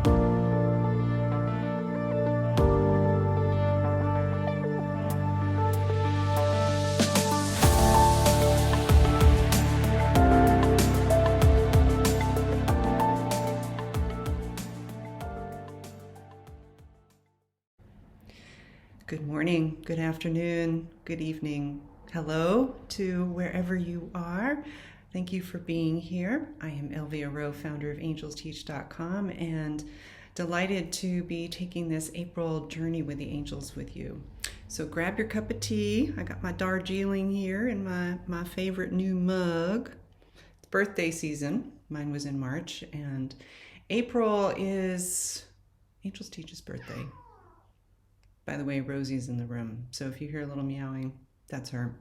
Good morning, good afternoon, good evening. Hello to wherever you are. Thank you for being here. I am Elvia Rowe, founder of AngelsTeach.com, and delighted to be taking this April journey with the angels with you. So grab your cup of tea. I got my Darjeeling here in my favorite new mug. It's birthday season. Mine was in March, and April is AngelsTeach's birthday. By the way, Rosie's in the room, so if you hear a little meowing, that's her.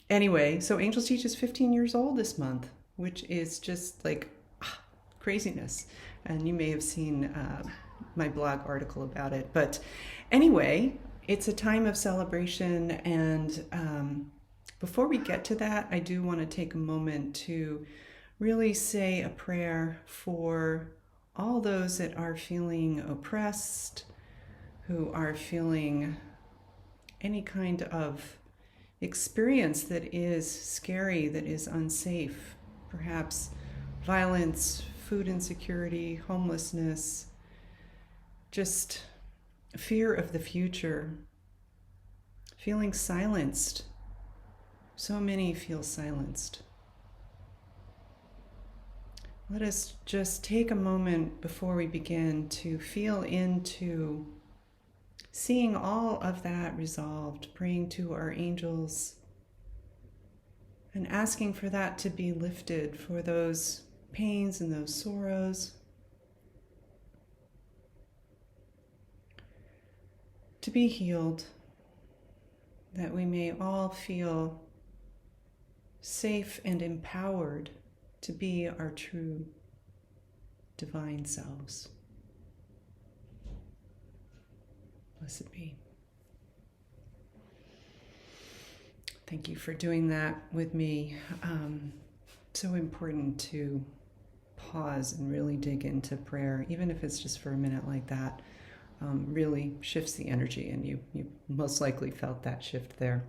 Anyway, so AngelsTeach is 15 years old this month, which is just like craziness. And you may have seen my blog article about it. But anyway, it's a time of celebration. And before we get to that, I do want to take a moment to really say a prayer for all those that are feeling oppressed, who are feeling any kind of experience that is scary, that is unsafe, perhaps violence, food insecurity, homelessness, just fear of the future, feeling silenced. So many feel silenced. Let us just take a moment before we begin to feel into seeing all of that resolved, praying to our angels and asking for that to be lifted, for those pains and those sorrows to be healed, that we may all feel safe and empowered to be our true divine selves. Blessed be. Thank you for doing that with me. So important to pause and really dig into prayer, even if it's just for a minute like that. Really shifts the energy, and you most likely felt that shift there.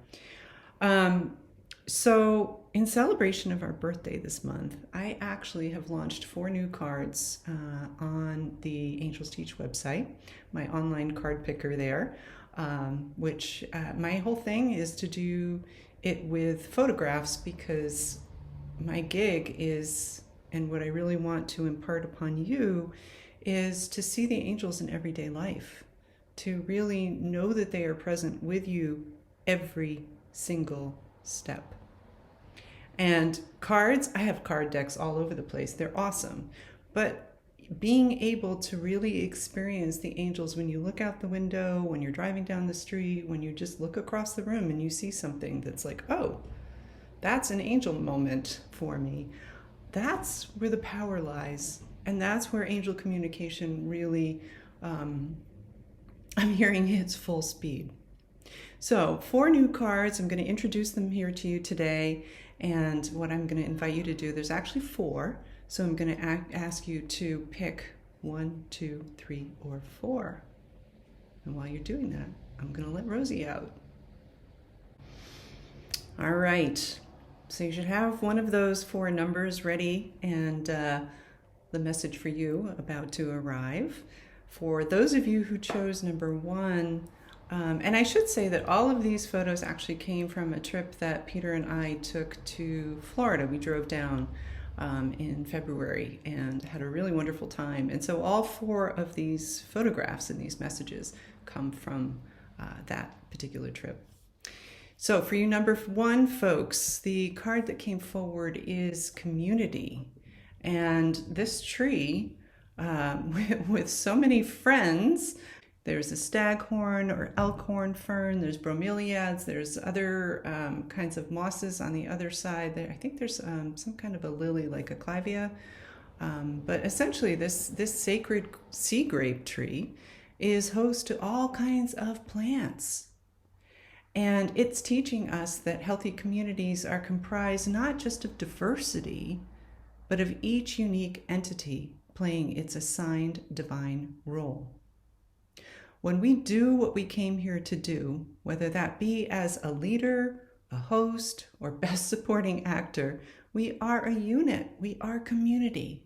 So in celebration of our birthday this month, I actually have launched 4 new cards on the AngelsTeach website, my online card picker there, which my whole thing is to do it with photographs, because my gig is, and what I really want to impart upon you, is to see the angels in everyday life, to really know that they are present with you every single step. And cards, I have card decks all over the place. They're awesome. But being able to really experience the angels when you look out the window, when you're driving down the street, when you just look across the room and you see something that's like, oh, that's an angel moment for me. That's where the power lies. And that's where angel communication really, I'm hearing its full speed. So 4 new cards, I'm going to introduce them here to you today. And what I'm going to invite you to do, there's actually 4. So I'm going to ask you to pick 1, 2, 3, or 4. And while you're doing that, I'm going to let Rosie out. All right. So you should have one of those 4 numbers ready, and the message for you about to arrive. For those of you who chose number 1, and I should say that all of these photos actually came from a trip that Peter and I took to Florida. We drove down in February and had a really wonderful time. And so all 4 of these photographs and these messages come from that particular trip. So for you number 1 folks, the card that came forward is community. And this tree with so many friends, there's a staghorn or elkhorn fern, there's bromeliads, there's other kinds of mosses on the other side. I think there's some kind of a lily like a clivia. But essentially this sacred sea grape tree is host to all kinds of plants. And it's teaching us that healthy communities are comprised not just of diversity, but of each unique entity playing its assigned divine role. When we do what we came here to do, whether that be as a leader, a host, or best supporting actor, we are a unit, we are community.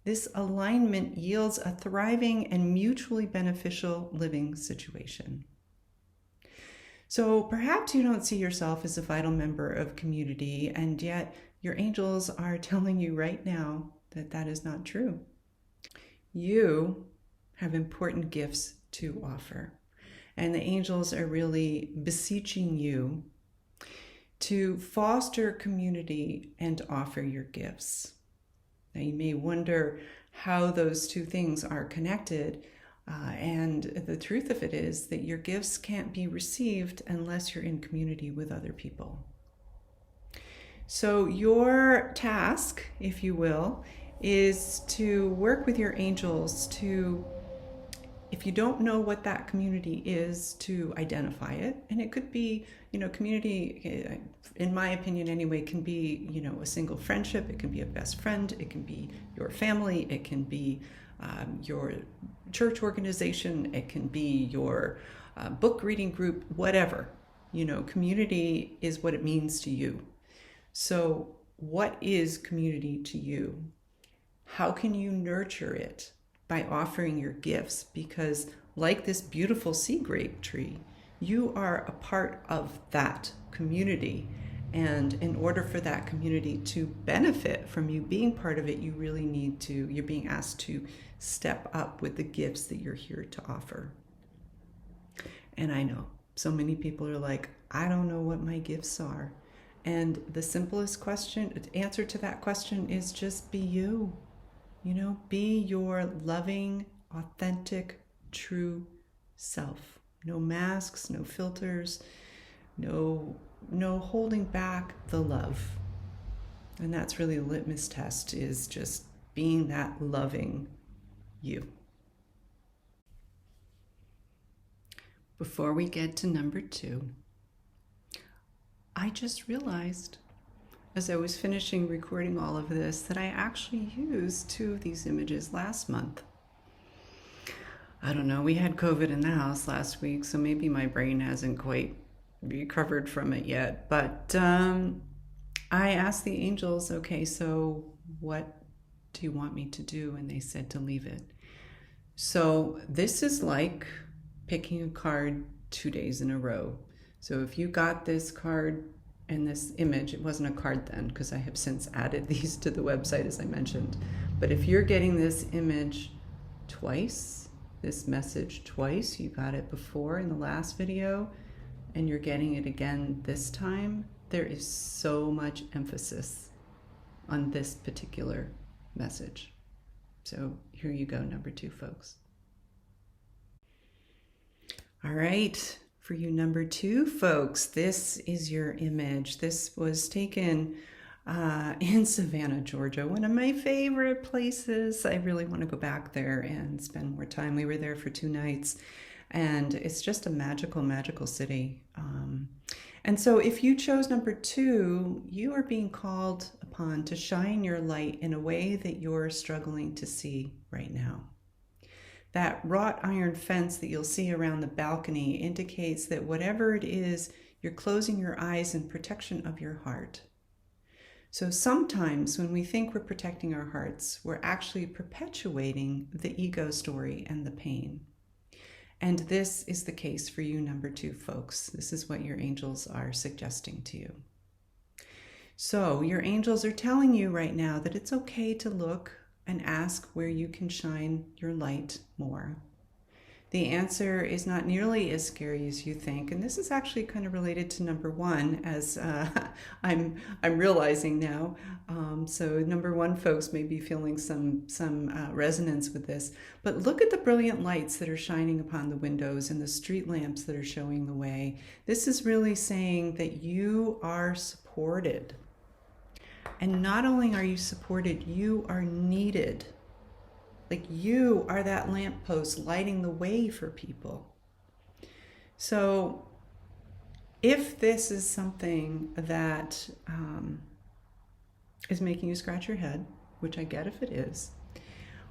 This alignment yields a thriving and mutually beneficial living situation. So perhaps you don't see yourself as a vital member of community, and yet your angels are telling you right now that that is not true. You have important gifts to offer, and the angels are really beseeching you to foster community and offer your gifts. Now you may wonder how those two things are connected. And the truth of it is that your gifts can't be received unless you're in community with other people. So your task, if you will, is to work with your angels to, if you don't know what that community is, to identify it. And it could be, community, in my opinion anyway, can be, a single friendship. It can be a best friend. It can be your family. It can be your church organization. It can be your book reading group, whatever. Community is what it means to you. So what is community to you? How can you nurture it? By offering your gifts, because like this beautiful sea grape tree, you are a part of that community. And in order for that community to benefit from you being part of it, you really need to, you're being asked to step up with the gifts that you're here to offer. And I know so many people are like, I don't know what my gifts are. And the simplest answer to that question is just be you. Be your loving, authentic, true self. No masks, no filters, no holding back the love. And that's really a litmus test, is just being that loving you. Before we get to number 2, I just realized as I was finishing recording all of this that I actually used 2 of these images last month. I don't know, we had COVID in the house last week, so maybe my brain hasn't quite recovered from it yet. But I asked the angels, okay, so what do you want me to do? And they said to leave it. So this is like picking a card 2 days in a row. So if you got this card and this image, it wasn't a card then, because I have since added these to the website, as I mentioned. But if you're getting this image twice, this message twice, you got it before in the last video, and you're getting it again this time, there is so much emphasis on this particular message. So here you go, number 2, folks. All right. For you number 2 folks, this is your image. This was taken in Savannah, Georgia, one of my favorite places. I really want to go back there and spend more time. We were there for 2 nights, and it's just a magical, magical city. And so if you chose number 2, you are being called upon to shine your light in a way that you're struggling to see right now. That wrought iron fence that you'll see around the balcony indicates that whatever it is, you're closing your eyes in protection of your heart. So sometimes when we think we're protecting our hearts, we're actually perpetuating the ego story and the pain. And this is the case for you, number 2, folks. This is what your angels are suggesting to you. So your angels are telling you right now that it's okay to look and ask where you can shine your light more. The answer is not nearly as scary as you think, and this is actually kind of related to number 1, as I'm realizing now. So number 1 folks may be feeling some resonance with this, but look at the brilliant lights that are shining upon the windows and the street lamps that are showing the way. This is really saying that you are supported. And not only are you supported, you are needed. Like you are that lamppost lighting the way for people. So if this is something that is making you scratch your head, which I get if it is,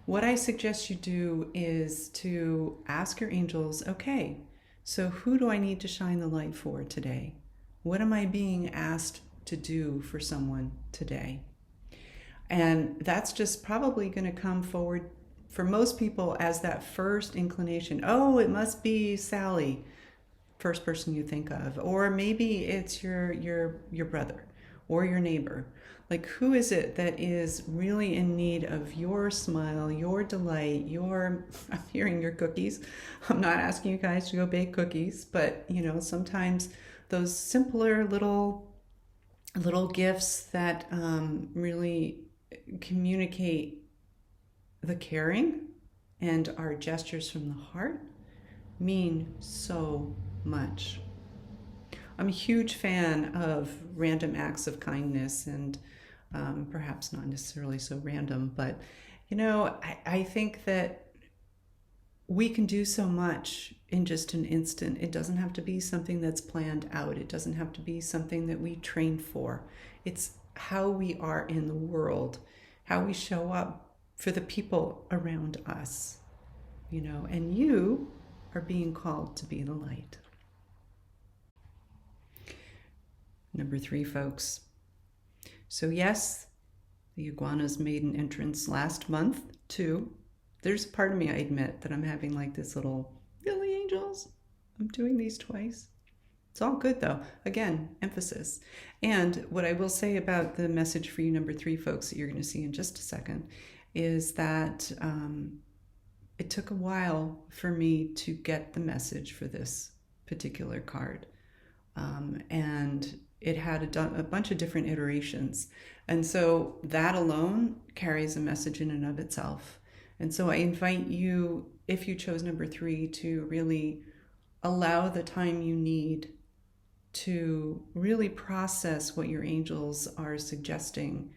What I suggest you do is to ask your angels, okay, so who do I need to shine the light for today? What am I being asked to do for someone today? And that's just probably going to come forward for most people as that first inclination. Oh, it must be Sally, first person you think of, or maybe it's your brother or your neighbor. Like, who is it that is really in need of your smile, your delight, your, I'm hearing your cookies. I'm not asking you guys to go bake cookies, but sometimes those simpler little gifts that really communicate the caring and our gestures from the heart mean so much. I'm a huge fan of random acts of kindness, and perhaps not necessarily so random, but I think that we can do so much in just an instant. It doesn't have to be something that's planned out. It doesn't have to be something that we train for. It's how we are in the world, how we show up for the people around us, and you are being called to be the light. Number 3, folks. So yes, the iguanas made an entrance last month too. There's a part of me, I admit, that I'm having like this little, really, angels? I'm doing these twice. It's all good though. Again, emphasis. And what I will say about the message for you, number 3, folks, that you're going to see in just a second, is that it took a while for me to get the message for this particular card. And it had a bunch of different iterations. And so that alone carries a message in and of itself. And so I invite you, if you chose number 3, to really allow the time you need to really process what your angels are suggesting,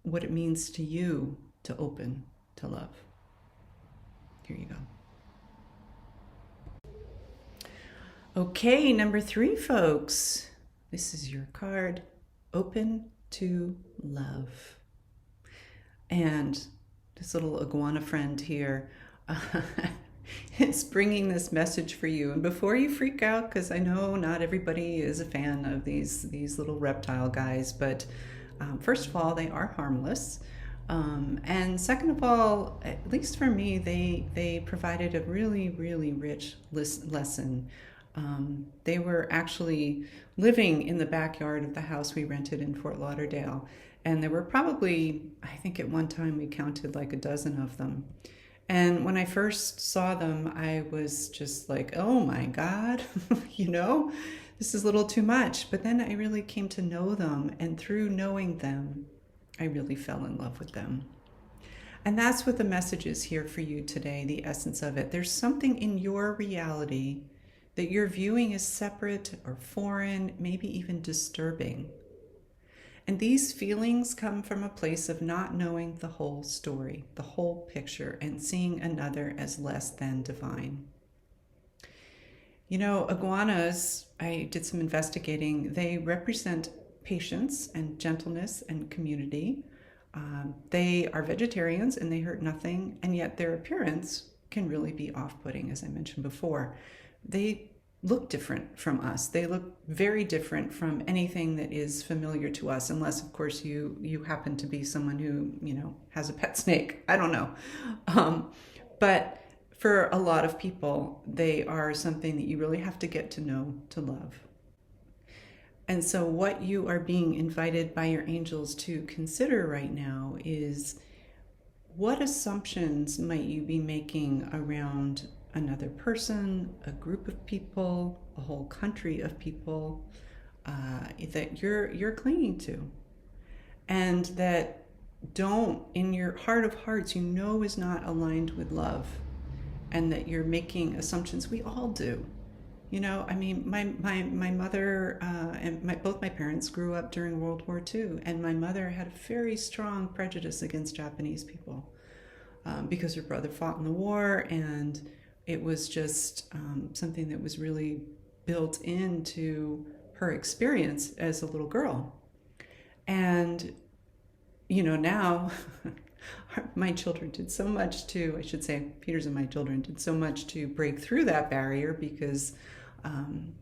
what it means to you to open to love. Here you go. Okay, number 3, folks. This is your card, Open to Love. And this little iguana friend here is bringing this message for you. And before you freak out, because I know not everybody is a fan of these little reptile guys, but first of all, they are harmless. And second of all, at least for me, they provided a really, really rich lesson. They were actually living in the backyard of the house we rented in Fort Lauderdale. And there were probably, I think at one time we counted like a dozen of them. And when I first saw them, I was just like, oh my God, this is a little too much. But then I really came to know them. And through knowing them, I really fell in love with them. And that's what the message is here for you today, the essence of it. There's something in your reality that you're viewing as separate or foreign, maybe even disturbing. And these feelings come from a place of not knowing the whole story, the whole picture, and seeing another as less than divine. Iguanas, I did some investigating, they represent patience and gentleness and community. They are vegetarians and they hurt nothing, and yet their appearance can really be off-putting, as I mentioned before. They look different from us. They look very different from anything that is familiar to us, unless, of course, you happen to be someone who, has a pet snake. I don't know. But for a lot of people, they are something that you really have to get to know to love. And so what you are being invited by your angels to consider right now is, what assumptions might you be making around another person, a group of people, a whole country of people that you're clinging to, and that don't, in your heart of hearts, is not aligned with love, and that you're making assumptions. We all do. My mother and both my parents grew up during World War II, and my mother had a very strong prejudice against Japanese people because her brother fought in the war, and it was just something that was really built into her experience as a little girl. And, now My children did so much to, I should say, Peter's and my children did so much to break through that barrier because, um,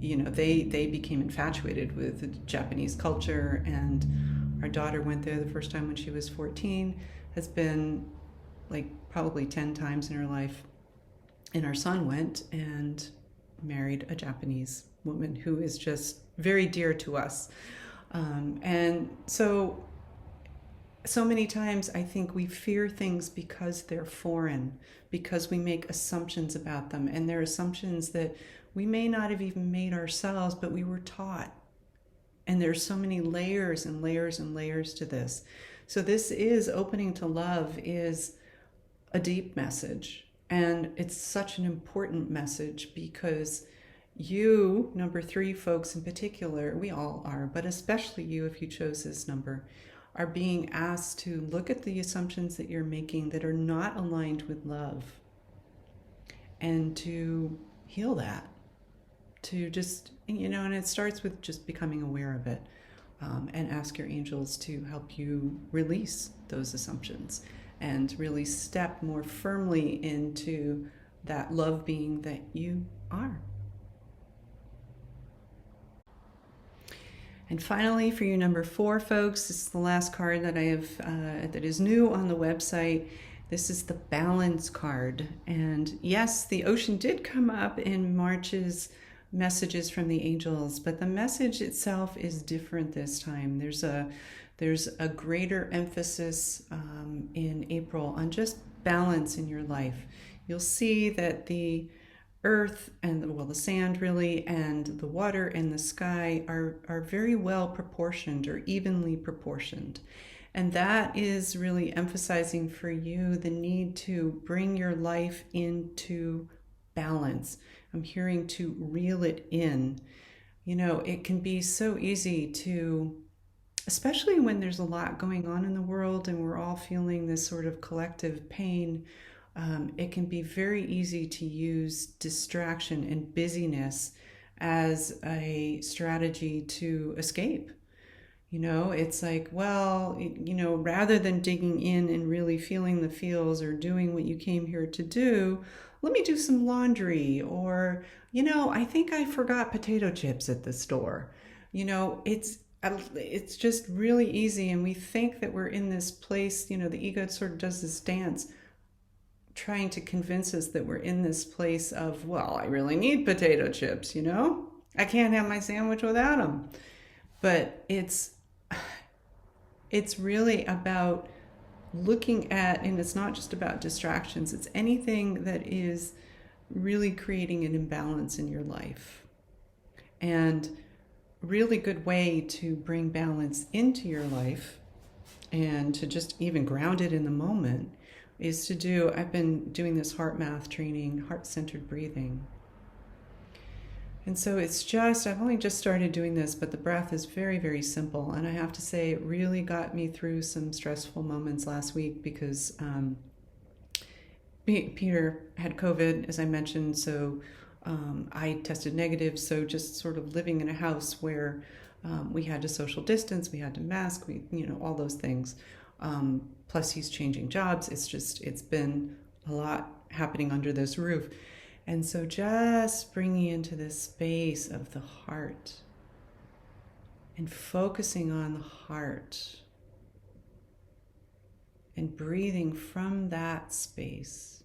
they became infatuated with Japanese culture, and our daughter went there the first time when she was 14, has been like probably 10 times in her life. And our son went and married a Japanese woman who is just very dear to us. And so many times I think we fear things because they're foreign, because we make assumptions about them. And they're assumptions that we may not have even made ourselves, but we were taught. And there's so many layers and layers and layers to this. So this is opening to love is a deep message. And it's such an important message because you, number 3 folks in particular, we all are, but especially you if you chose this number, are being asked to look at the assumptions that you're making that are not aligned with love and to heal that. To just, and it starts with just becoming aware of it, and ask your angels to help you release those assumptions and really step more firmly into that love being that you are. And finally, for you number 4 folks, this is the last card that I have that is new on the website. This is the balance card. And yes, the ocean did come up in March's messages from the angels, but the message itself is different this time. There's a greater emphasis in April on just balance in your life. You'll see that the earth and the sand really and the water and the sky are very well proportioned or evenly proportioned. And that is really emphasizing for you the need to bring your life into balance. I'm hearing to reel it in. It can be so easy to, especially when there's a lot going on in the world and we're all feeling this sort of collective pain, it can be very easy to use distraction and busyness as a strategy to escape. It's like, well, rather than digging in and really feeling the feels or doing what you came here to do, let me do some laundry, or, I think I forgot potato chips at the store. It's just really easy. And we think that we're in this place, the ego sort of does this dance trying to convince us that we're in this place of, well, I really need potato chips, I can't have my sandwich without them. But it's really about looking at, and it's not just about distractions, it's anything that is really creating an imbalance in your life. And a really good way to bring balance into your life and to just even ground it in the moment is I've been doing this heart math training, heart-centered breathing. And so I've only just started doing this, but the breath is very, very simple. And I have to say, it really got me through some stressful moments last week because Peter had COVID, as I mentioned, so I tested negative. So just sort of living in a house where we had to social distance, we had to mask, all those things. Plus he's changing jobs. It's been a lot happening under this roof. And so just bringing into this space of the heart and focusing on the heart and breathing from that space,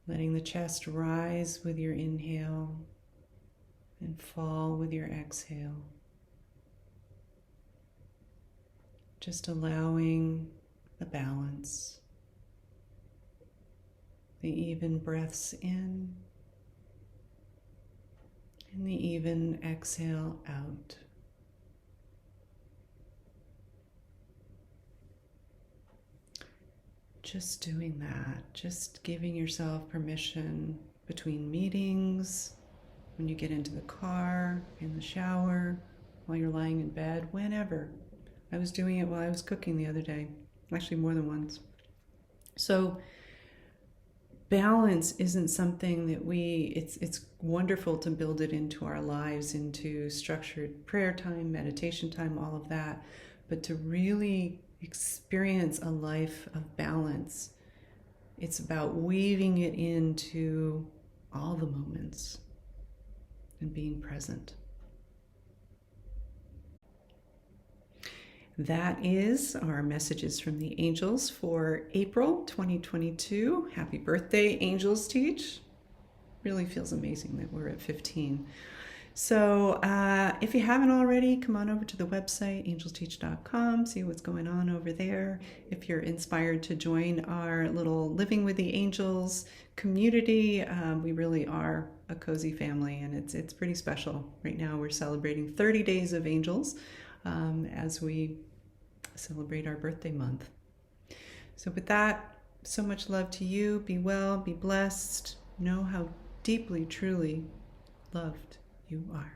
letting the chest rise with your inhale and fall with your exhale. Just allowing the balance, the even breaths in and the even exhale out. Just doing that, just giving yourself permission between meetings, when you get into the car, in the shower, while you're lying in bed, whenever. I was doing it while I was cooking the other day, actually more than once. So balance isn't something that it's wonderful to build it into our lives, into structured prayer time, meditation time, all of that. but to really experience a life of balance. It's about weaving it into all the moments and being present. That is our messages from the angels for April 2022. Happy birthday, AngelsTeach. Really feels amazing that we're at 15. So if you haven't already, come on over to the website, AngelsTeach.com, see what's going on over there. If you're inspired to join our little Living with the Angels community, we really are a cozy family, and it's pretty special. Right now we're celebrating 30 days of angels as we celebrate our birthday month. So with that, so much love to you. Be well, be blessed. Know how deeply, truly loved you are.